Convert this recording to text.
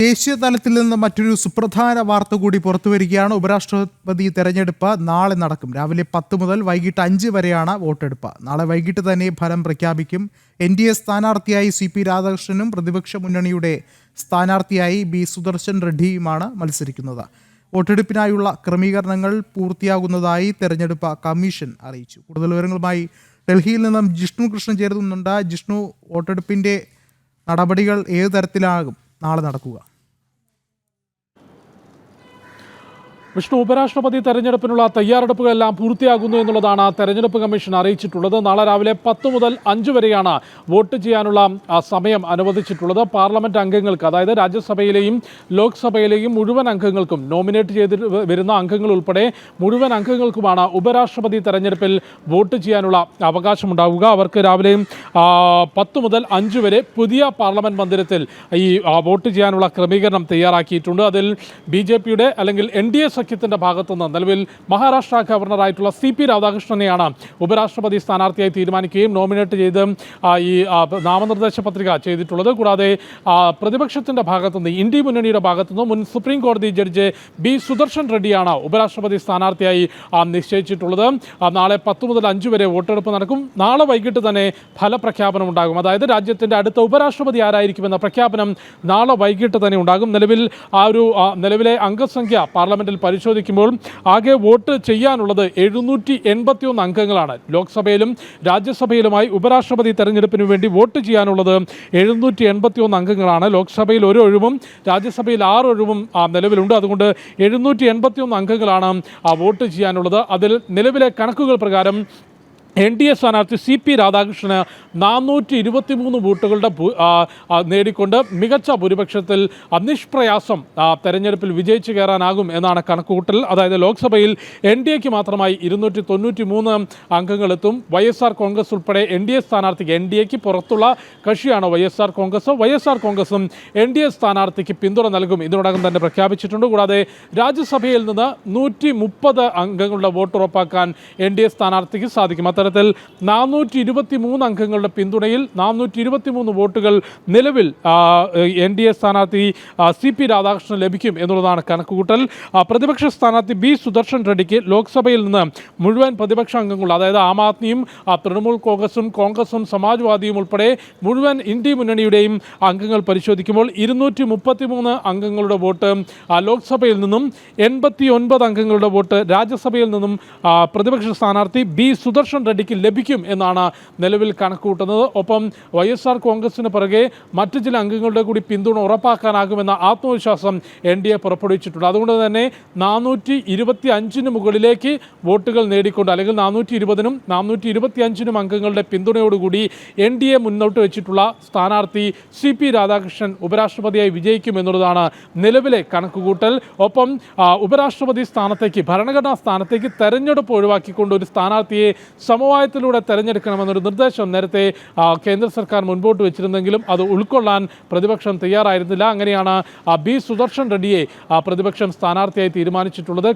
ദേശീയ തലത്തിൽ നിന്ന് മറ്റൊരു സുപ്രധാന വാർത്ത കൂടി പുറത്തുവരികയാണ്. ഉപരാഷ്ട്രപതി തെരഞ്ഞെടുപ്പ് നാളെ നടക്കും. രാവിലെ 10 മുതൽ വൈകിട്ട് 5 വരെയാണ് വോട്ടെടുപ്പ്. നാളെ വൈകിട്ട് തന്നെ ഫലം പ്രഖ്യാപിക്കും. NDA സ്ഥാനാർത്ഥിയായി CP രാധാകൃഷ്ണനും പ്രതിപക്ഷ മുന്നണിയുടെ സ്ഥാനാർത്ഥിയായി B സുദർശൻ റെഡ്ഡിയുമാണ് മത്സരിക്കുന്നത്. വോട്ടെടുപ്പിനായുള്ള ക്രമീകരണങ്ങൾ പൂർത്തിയാകുന്നതായി തെരഞ്ഞെടുപ്പ് കമ്മീഷൻ അറിയിച്ചു. കൂടുതൽ വിവരങ്ങളുമായി ഡൽഹിയിൽ നിന്നും ജിഷ്ണു കൃഷ്ണൻ ചേരുന്നുണ്ട്. ജിഷ്ണു, വോട്ടെടുപ്പിൻ്റെ നടപടികൾ ഏത് തരത്തിലാകും നാളെ നടക്കുക? വിഷ്ണു, ഉപരാഷ്ട്രപതി തെരഞ്ഞെടുപ്പിനുള്ള തയ്യാറെടുപ്പുകളെല്ലാം പൂർത്തിയാകുന്നു എന്നുള്ളതാണ് തെരഞ്ഞെടുപ്പ് കമ്മീഷൻ അറിയിച്ചിട്ടുള്ളത്. നാളെ രാവിലെ 10 മുതൽ 5 വരെയാണ് വോട്ട് ചെയ്യാനുള്ള സമയം അനുവദിച്ചിട്ടുള്ളത്. പാർലമെന്റ് അംഗങ്ങൾക്ക്, അതായത് രാജ്യസഭയിലെയും ലോക്സഭയിലെയും മുഴുവൻ അംഗങ്ങൾക്കും, നോമിനേറ്റ് ചെയ്ത് വരുന്ന അംഗങ്ങൾ ഉൾപ്പെടെ മുഴുവൻ അംഗങ്ങൾക്കുമാണ് ഉപരാഷ്ട്രപതി തെരഞ്ഞെടുപ്പിൽ വോട്ട് ചെയ്യാനുള്ള അവകാശമുണ്ടാവുക. അവർക്ക് രാവിലെ 10 മുതൽ 5 വരെ പുതിയ പാർലമെന്റ് മന്ദിരത്തിൽ ഈ വോട്ട് ചെയ്യാനുള്ള ക്രമീകരണം തയ്യാറാക്കിയിട്ടുണ്ട്. അതിൽ BJPയുടെ അല്ലെങ്കിൽ NDA സഖ്യത്തിന്റെ ഭാഗത്തുനിന്ന് നിലവിൽ മഹാരാഷ്ട്ര ഗവർണറായിട്ടുള്ള CP രാധാകൃഷ്ണനെയാണ് ഉപരാഷ്ട്രപതി സ്ഥാനാർത്ഥിയായി തീരുമാനിക്കുകയും നോമിനേറ്റ് ചെയ്ത് ഈ നാമനിർദ്ദേശ പത്രിക ചെയ്തിട്ടുള്ളത്. കൂടാതെ പ്രതിപക്ഷത്തിന്റെ ഭാഗത്തുനിന്ന്, ഇന്ത്യ മുന്നണിയുടെ ഭാഗത്തുനിന്ന് മുൻ സുപ്രീം കോടതി ജഡ്ജ് B സുദർശൻ റെഡ്ഡിയാണ് ഉപരാഷ്ട്രപതി സ്ഥാനാർത്ഥിയായി നിശ്ചയിച്ചിട്ടുള്ളത്. നാളെ 10 മുതൽ 5 വരെ വോട്ടെടുപ്പ് നടക്കും. നാളെ വൈകിട്ട് തന്നെ ഫലപ്രഖ്യാപനം ഉണ്ടാകും. അതായത് രാജ്യത്തിന്റെ അടുത്ത ഉപരാഷ്ട്രപതി ആരായിരിക്കുമെന്ന പ്രഖ്യാപനം നാളെ വൈകിട്ട് തന്നെ ഉണ്ടാകും. നിലവിലെ അംഗസംഖ്യ പാർലമെന്റിൽ പരിശോധിക്കുമ്പോൾ ആകെ വോട്ട് ചെയ്യാനുള്ളത് 781 അംഗങ്ങളാണ്. ലോക്സഭയിലും രാജ്യസഭയിലുമായി ഉപരാഷ്ട്രപതി തെരഞ്ഞെടുപ്പിന് വേണ്ടി വോട്ട് ചെയ്യാനുള്ളത് 781 അംഗങ്ങളാണ്. ലോക്സഭയിൽ 1 ഒഴിവും രാജ്യസഭയിൽ 6 ഒഴിവും നിലവിലുണ്ട്. അതുകൊണ്ട് 781 അംഗങ്ങളാണ് വോട്ട് ചെയ്യാനുള്ളത്. അതിൽ നിലവിലെ കണക്കുകൾ പ്രകാരം NDA സ്ഥാനാർത്ഥി CP രാധാകൃഷ്ണന് 423 വോട്ടുകളുടെ നേടിക്കൊണ്ട് മികച്ച ഭൂരിപക്ഷത്തിൽ നിഷ്പ്രയാസം തെരഞ്ഞെടുപ്പിൽ വിജയിച്ചു കയറാനാകും എന്നാണ് കണക്കുകൂട്ടൽ. അതായത് ലോക്സഭയിൽ NDAക്ക് മാത്രമായി 293 അംഗങ്ങളെത്തും. YSR കോൺഗ്രസ് ഉൾപ്പെടെ NDA സ്ഥാനാർത്ഥിക്ക്, NDAക്ക് പുറത്തുള്ള കക്ഷിയാണ് YSR കോൺഗ്രസ്. YSR കോൺഗ്രസും NDA സ്ഥാനാർത്ഥിക്ക് പിന്തുണ നൽകും, ഇതിനോടകം തന്നെ പ്രഖ്യാപിച്ചിട്ടുണ്ട്. കൂടാതെ രാജ്യസഭയിൽ നിന്ന് 130 അംഗങ്ങളുടെ വോട്ട് ഉറപ്പാക്കാൻ NDA സ്ഥാനാർത്ഥിക്ക് സാധിക്കും. അത്തരത്തിൽ 423 അംഗങ്ങളുടെ പിന്തുണയിൽ 423 വോട്ടുകൾ നിലവിൽ NDA സ്ഥാനാർത്ഥി CP രാധാകൃഷ്ണൻ ലഭിക്കും എന്നുള്ളതാണ് കണക്കുകൂട്ടൽ. പ്രതിപക്ഷ സ്ഥാനാർത്ഥി B സുദർശൻ റെഡ്ഡിക്ക് ലോക്സഭയിൽ നിന്ന് മുഴുവൻ പ്രതിപക്ഷ അംഗങ്ങൾ, അതായത് ആം ആദ്മിയും തൃണമൂൽ കോൺഗ്രസും സമാജ്വാദിയും ഉൾപ്പെടെ മുഴുവൻ ഇന്ത്യ മുന്നണിയുടെയും അംഗങ്ങൾ പരിശോധിക്കുമ്പോൾ 233 അംഗങ്ങളുടെ വോട്ട് ലോക്സഭയിൽ നിന്നും 89 അംഗങ്ങളുടെ വോട്ട് രാജ്യസഭയിൽ നിന്നും പ്രതിപക്ഷ സ്ഥാനാർത്ഥി B സുദർശൻ റെഡ്ഡിക്ക് ലഭിക്കും എന്നാണ് നിലവിൽ കണക്കുകൂട്ടുന്നത്. ഒപ്പം YSR കോൺഗ്രസിന് പിറകെ മറ്റു ചില അംഗങ്ങളുടെ കൂടി പിന്തുണ ഉറപ്പാക്കാനാകുമെന്ന ആത്മവിശ്വാസം NDA പുറപ്പെടുവിച്ചിട്ടുണ്ട്. അതുകൊണ്ട് തന്നെ 425 മുകളിലേക്ക് വോട്ടുകൾ നേടിക്കൊണ്ട്, അല്ലെങ്കിൽ 420-നും 425-നും അംഗങ്ങളുടെ പിന്തുണയോടുകൂടി NDA മുന്നോട്ട് വെച്ചിട്ടുള്ള സ്ഥാനാർത്ഥി CP രാധാകൃഷ്ണൻ ഉപരാഷ്ട്രപതിയായി വിജയിക്കും എന്നുള്ളതാണ് നിലവിലെ കണക്കുകൂട്ടൽ. ഒപ്പം ഉപരാഷ്ട്രപതി സ്ഥാനത്തേക്ക്, ഭരണഘടനാ സ്ഥാനത്തേക്ക് തെരഞ്ഞെടുപ്പ് ഒഴിവാക്കിക്കൊണ്ട് ഒരു സ്ഥാനാർത്ഥിയെ സമവായത്തിലൂടെ തെരഞ്ഞെടുക്കണമെന്നൊരു നിർദ്ദേശം നേരത്തെ കേന്ദ്ര സർക്കാർ മുൻപോട്ട് വെച്ചിരുന്നെങ്കിലും അത് ഉൾക്കൊള്ളാൻ പ്രതിപക്ഷം തയ്യാറായിരുന്നില്ല. അങ്ങനെയാണ് B സുദർശൻ റെഡ്ഡിയെ പ്രതിപക്ഷം സ്ഥാനാർത്ഥിയായി തീരുമാനിച്ചിട്ടുള്ളത്.